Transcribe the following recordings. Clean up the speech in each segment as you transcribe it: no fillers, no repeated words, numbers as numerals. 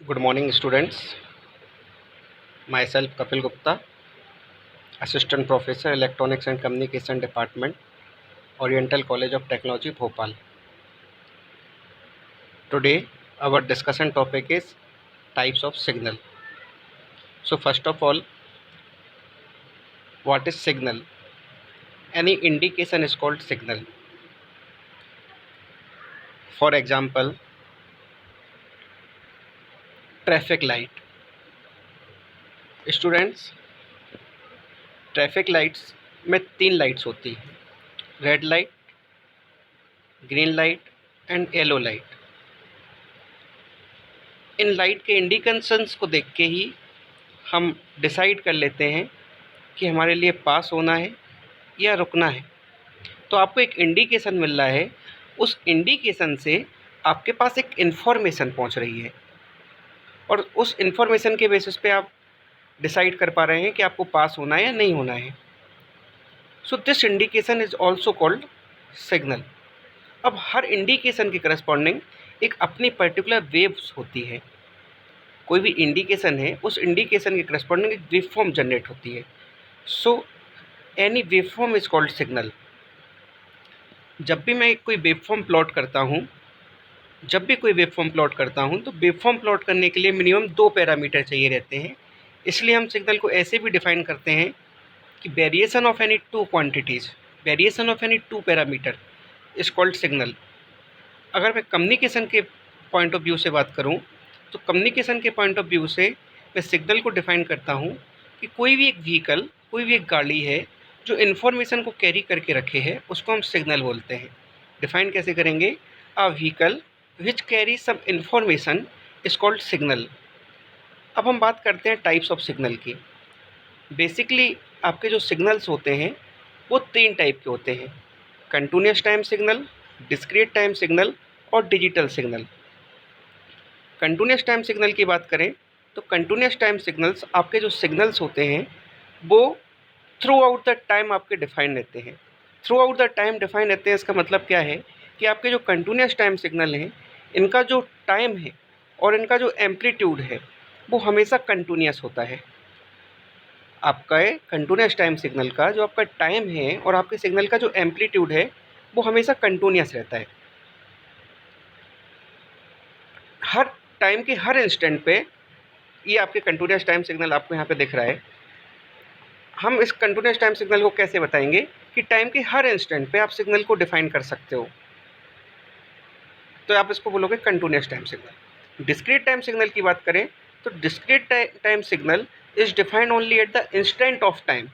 Good morning, students. Myself Kapil Gupta, Assistant Professor, Electronics and Communication Department, Oriental College of Technology, Bhopal. Today, our discussion topic is types of signal. So, first of all, what is signal? Any indication is called signal. For example, traffic light. Students, traffic lights में 3 lights होती हैं, red light, green light and yellow light. In light के indications को देख के ही हम decide कर लेते हैं कि हमारे लिए पास होना है या रुकना है। तो आपको एक इंडिकेशन मिल रहा है, उस इंडिकेशन से आपके पास एक इन्फॉर्मेशन पहुंच रही है और उस इन्फॉर्मेशन के बेसिस पे आप डिसाइड कर पा रहे हैं कि आपको पास होना है या नहीं होना है। So this indication is also called signal. अब हर इंडिकेशन के करस्पॉन्डिंग एक अपनी पर्टिकुलर वेव्स होती है। कोई भी इंडिकेशन है, उस इंडिकेशन के करस्पॉन्डिंग एक वेवफॉर्म जनरेट होती है। So any waveform is called signal. जब भी मैं कोई वेवफॉर्म प्लॉट करता हूँ तो वेवफॉर्म प्लॉट करने के लिए मिनिमम 2 पैरामीटर चाहिए रहते हैं। इसलिए हम सिग्नल को ऐसे भी डिफाइन करते हैं कि variation of any 2 quantities, variation of any 2 parameter is called signal. अगर मैं कम्युनिकेशन के पॉइंट ऑफ व्यू से बात करूं, तो कम्युनिकेशन के पॉइंट ऑफ व्यू से मैं सिग्नल को डिफाइन करता हूं कि कोई भी एक व्हीकल, कोई भी एक गाड़ी है जो इन्फॉर्मेशन को कैरी करके रखे है, उसको हम सिग्नल बोलते हैं। डिफाइन कैसे करेंगे? A vehicle which carry some information is called signal. अब हम बात करते हैं टाइप्स ऑफ सिग्नल की। बेसिकली आपके जो सिग्नल्स होते हैं वो 3 टाइप के होते हैं: continuous time signal, discrete time signal और digital signal. Continuous time signal की बात करें तो कंटिन्यूअस टाइम सिग्नल्स, आपके जो सिग्नल्स होते हैं वो थ्रू आउट द टाइम आपके डिफाइन रहते हैं। Through out the time define रहते हैं, इसका मतलब क्या है कि आपके जो कंटिन्यूअस टाइम सिग्नल हैं, इनका जो टाइम है और इनका जो एम्पलीट्यूड है वो हमेशा कंटिन्यूअस होता है। आपका कंटिन्यूअस टाइम सिग्नल का जो आपका टाइम है और आपके सिग्नल का जो एम्पलीट्यूड है वो हमेशा कंटिन्यूअस रहता है। हर टाइम के हर इंस्टेंट पे ये आपके कंटिन्यूअस टाइम सिग्नल आपको यहाँ पे दिख रहा है। हम इस कंटिन्यूअस टाइम सिग्नल को कैसे बताएंगे कि टाइम के हर इंस्टेंट पे आप सिग्नल को डिफाइन कर सकते हो, तो आप इसको बोलोगे continuous time signal. Discrete time signal की बात करें तो discrete time signal is defined only at the instant of time.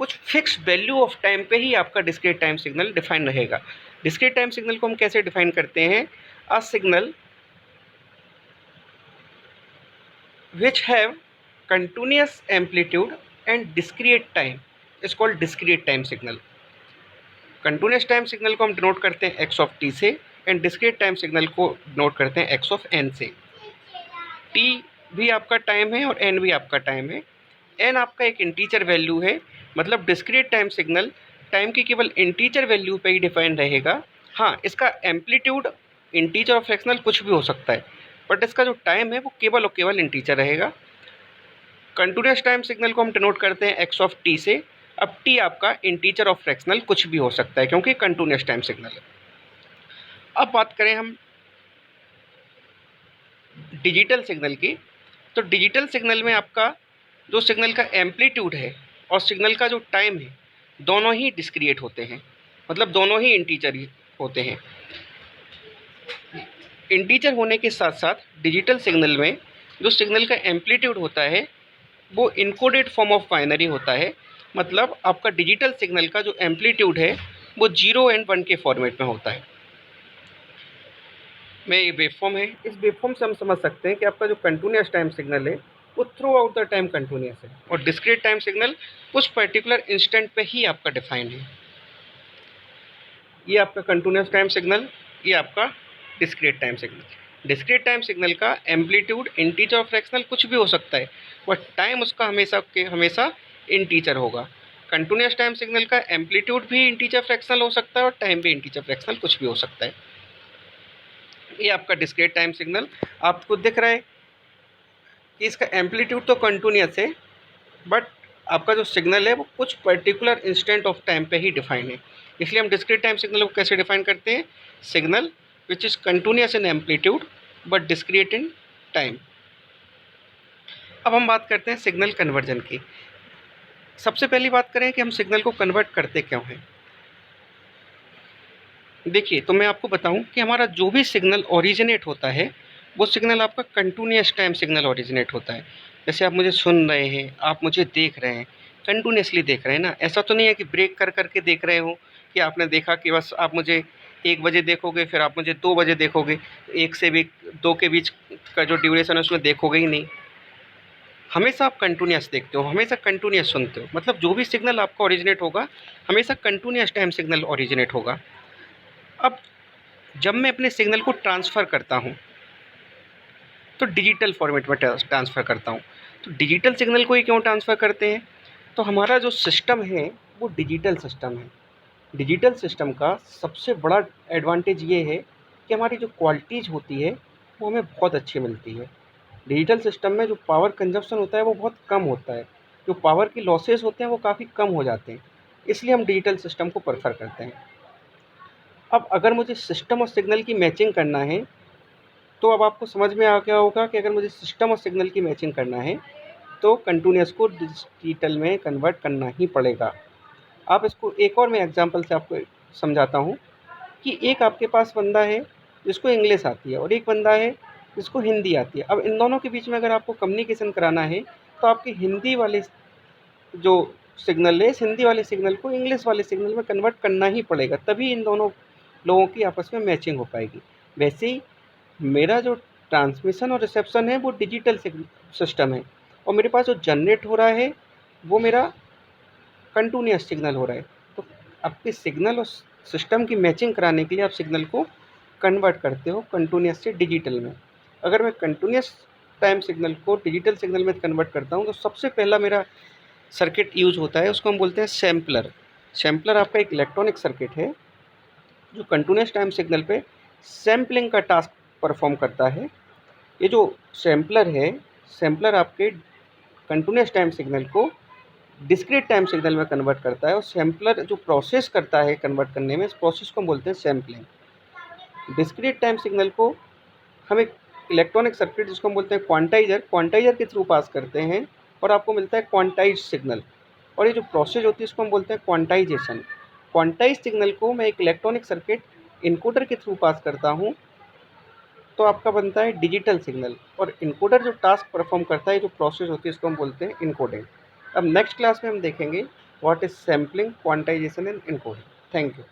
कुछ फिक्स वैल्यू ऑफ टाइम पे ही आपका डिस्क्रीट टाइम सिग्नल डिफाइन रहेगा। डिस्क्रीट टाइम सिग्नल को हम कैसे डिफाइन करते हैं? A signal which have continuous amplitude and discrete time is called discrete time signal. Continuous time signal को हम डिनोट करते हैं x ऑफ t से एंड डिस्क्रीट टाइम सिग्नल को डिनोट करते हैं x ऑफ n से। t भी आपका टाइम है और n भी आपका टाइम है। n आपका एक इंटीजर वैल्यू है, मतलब डिस्क्रीट टाइम सिग्नल टाइम की केवल इंटीजर वैल्यू पे ही डिफाइन रहेगा। हाँ, इसका एम्पलीट्यूड इंटीजर और फ्रैक्शनल कुछ भी हो सकता है, बट इसका जो टाइम है वो केवल और केवल इंटीजर रहेगा। कंटिन्यूअस टाइम सिग्नल को हम डिनोट करते हैं x ऑफ t से। अब t आपका इंटीजर और फ्रैक्शनल कुछ भी हो सकता है क्योंकि कंटिन्यूअस टाइम सिग्नल है। अब बात करें हम डिजिटल सिग्नल की, तो डिजिटल सिग्नल में आपका जो सिग्नल का एम्पलीट्यूड है और सिग्नल का जो टाइम है दोनों ही डिस्क्रिएट होते हैं, मतलब दोनों ही इंटीजर ही होते हैं। इंटीजर होने के साथ साथ डिजिटल सिग्नल में जो सिग्नल का एम्पलीट्यूड होता है वो इनकोडेड फॉर्म ऑफ बाइनरी होता है, मतलब आपका डिजिटल सिग्नल का जो एम्पलीट्यूड है वो 0 एंड 1 के फॉर्मेट में होता है। में ये वेवफॉर्म है, इस वेवफॉर्म से हम समझ सकते हैं कि आपका जो कंटिन्यूअस टाइम सिग्नल है वो through out the time continuous है और डिस्क्रीट टाइम सिग्नल उस पर्टिकुलर इंस्टेंट पे ही आपका डिफाइन है। ये आपका कंटिन्यूअस टाइम सिग्नल, ये आपका discrete time signal. Discrete time signal का एम्पलीट्यूड इंटीजर और फ्रैक्शनल कुछ भी हो सकता है, बट टाइम उसका हमेशा के हमेशा इंटीजर होगा। कंटिन्यूअस टाइम सिग्नल का एम्पलीट्यूड भी इंटीजर फ्रैक्शनल हो सकता है और टाइम भी इंटीजर फ्रैक्शनल कुछ भी हो सकता है। ये आपका डिस्क्रीट टाइम सिग्नल आपको दिख रहा है। कि इसका एम्पलीट्यूड तो कंटिन्यूअस है, बट आपका जो सिग्नल है वो कुछ पर्टिकुलर इंस्टेंट ऑफ टाइम पे ही डिफाइन है। इसलिए हम डिस्क्रीट टाइम सिग्नल को कैसे डिफाइन करते हैं? Signal which is continuous in amplitude but discrete in time. अब हम बात करते हैं सिग्नल कन्वर्जन की। सबसे पहली बात करें कि हम सिग्नल को कन्वर्ट करते क्यों हैं। देखिए, तो मैं आपको बताऊं कि हमारा जो भी सिग्नल ओरिजिनेट होता है वो सिग्नल आपका कंटिन्यूअस टाइम सिग्नल ओरिजिनेट होता है। जैसे आप मुझे सुन रहे हैं, आप मुझे देख रहे हैं, कंटिन्यूअसली देख रहे हैं ना। ऐसा तो नहीं है कि ब्रेक कर करके देख रहे हो, कि आपने देखा कि बस आप मुझे 1 बजे देखोगे, फिर आप मुझे 2 बजे देखोगे, 1 से भी 2 के बीच का जो ड्यूरेशन है उसमें देखोगे ही नहीं। हमेशा आप कंटिन्यूअस देखते हो, हमेशा कंटिन्यूअस सुनते हो, मतलब जो भी सिग्नल आपका ओरिजिनेट होगा हमेशा कंटिन्यूअस टाइम सिग्नल ओरिजिनेट होगा। अब जब मैं अपने सिग्नल को ट्रांसफ़र करता हूँ तो डिजिटल फॉर्मेट में ट्रांसफ़र करता हूँ। तो डिजिटल सिग्नल को ही क्यों ट्रांसफ़र करते हैं? तो हमारा जो सिस्टम है वो डिजिटल सिस्टम है। डिजिटल सिस्टम का सबसे बड़ा एडवांटेज ये है कि हमारी जो क्वालिटीज़ होती है वो हमें बहुत अच्छी मिलती है। डिजिटल सिस्टम में जो पावर कंजप्शन होता है वो बहुत कम होता है, जो पावर की लॉसेस होते हैं वो काफ़ी कम हो जाते हैं, इसलिए हम डिजिटल सिस्टम को प्रेफर करते हैं। अब अगर मुझे सिस्टम और सिग्नल की मैचिंग करना है, तो अब आपको समझ में आ गया होगा कि अगर मुझे सिस्टम और सिग्नल की मैचिंग करना है तो कंटिन्यूअस को डिजिटल में कन्वर्ट करना ही पड़ेगा। आप इसको एक और मैं एग्जांपल से आपको समझाता हूँ कि एक आपके पास बंदा है जिसको इंग्लिश आती है और एक बंदा है जिसको हिंदी आती है। अब इन दोनों के बीच में अगर आपको कम्युनिकेशन कराना है तो आपके हिंदी वाले जो सिग्नल है, इस हिंदी वाले सिग्नल को इंग्लिश वाले सिग्नल में कन्वर्ट करना ही पड़ेगा, तभी इन दोनों लोगों की आपस में मैचिंग हो पाएगी। वैसे ही मेरा जो ट्रांसमिशन और रिसेप्शन है वो डिजिटल सिस्टम है और मेरे पास जो जनरेट हो रहा है वो मेरा कंटिन्यूअस सिग्नल हो रहा है। तो आपके सिग्नल और सिस्टम की मैचिंग कराने के लिए आप सिग्नल को कन्वर्ट करते हो कंटिन्यूअस से डिजिटल में। अगर मैं कंटिन्यूअस टाइम सिग्नल को डिजिटल सिग्नल में कन्वर्ट करता हूँ तो सबसे पहला मेरा सर्किट यूज़ होता है, उसको हम बोलते हैं सैम्पलर। सैम्पलर आपका एक इलेक्ट्रॉनिक सर्किट है जो कंटिन्यूअस टाइम सिग्नल पे सैम्पलिंग का टास्क परफॉर्म करता है। ये जो सैम्पलर है, सैम्पलर आपके कंटिन्यूअस टाइम सिग्नल को डिस्क्रीट टाइम सिग्नल में कन्वर्ट करता है और सैम्पलर जो प्रोसेस करता है कन्वर्ट करने में, इस प्रोसेस को हम बोलते हैं सैम्पलिंग। डिस्क्रीट टाइम सिग्नल को हम एक इलेक्ट्रॉनिक सर्किट जिसको हम बोलते हैं क्वांटाइजर के थ्रू पास करते हैं और आपको मिलता है क्वांटाइज सिग्नल। और ये जो प्रोसेस होती है इसको हम बोलते हैं क्वांटाइजेशन। क्वांटाइज सिग्नल को मैं एक इलेक्ट्रॉनिक सर्किट इनकोडर के थ्रू पास करता हूँ तो आपका बनता है डिजिटल सिग्नल। और इनकोडर जो टास्क परफॉर्म करता है, जो प्रोसेस होती है, इसको हम बोलते हैं इनकोडिंग। अब नेक्स्ट क्लास में हम देखेंगे what is sampling, quantization and encoding. Thank you.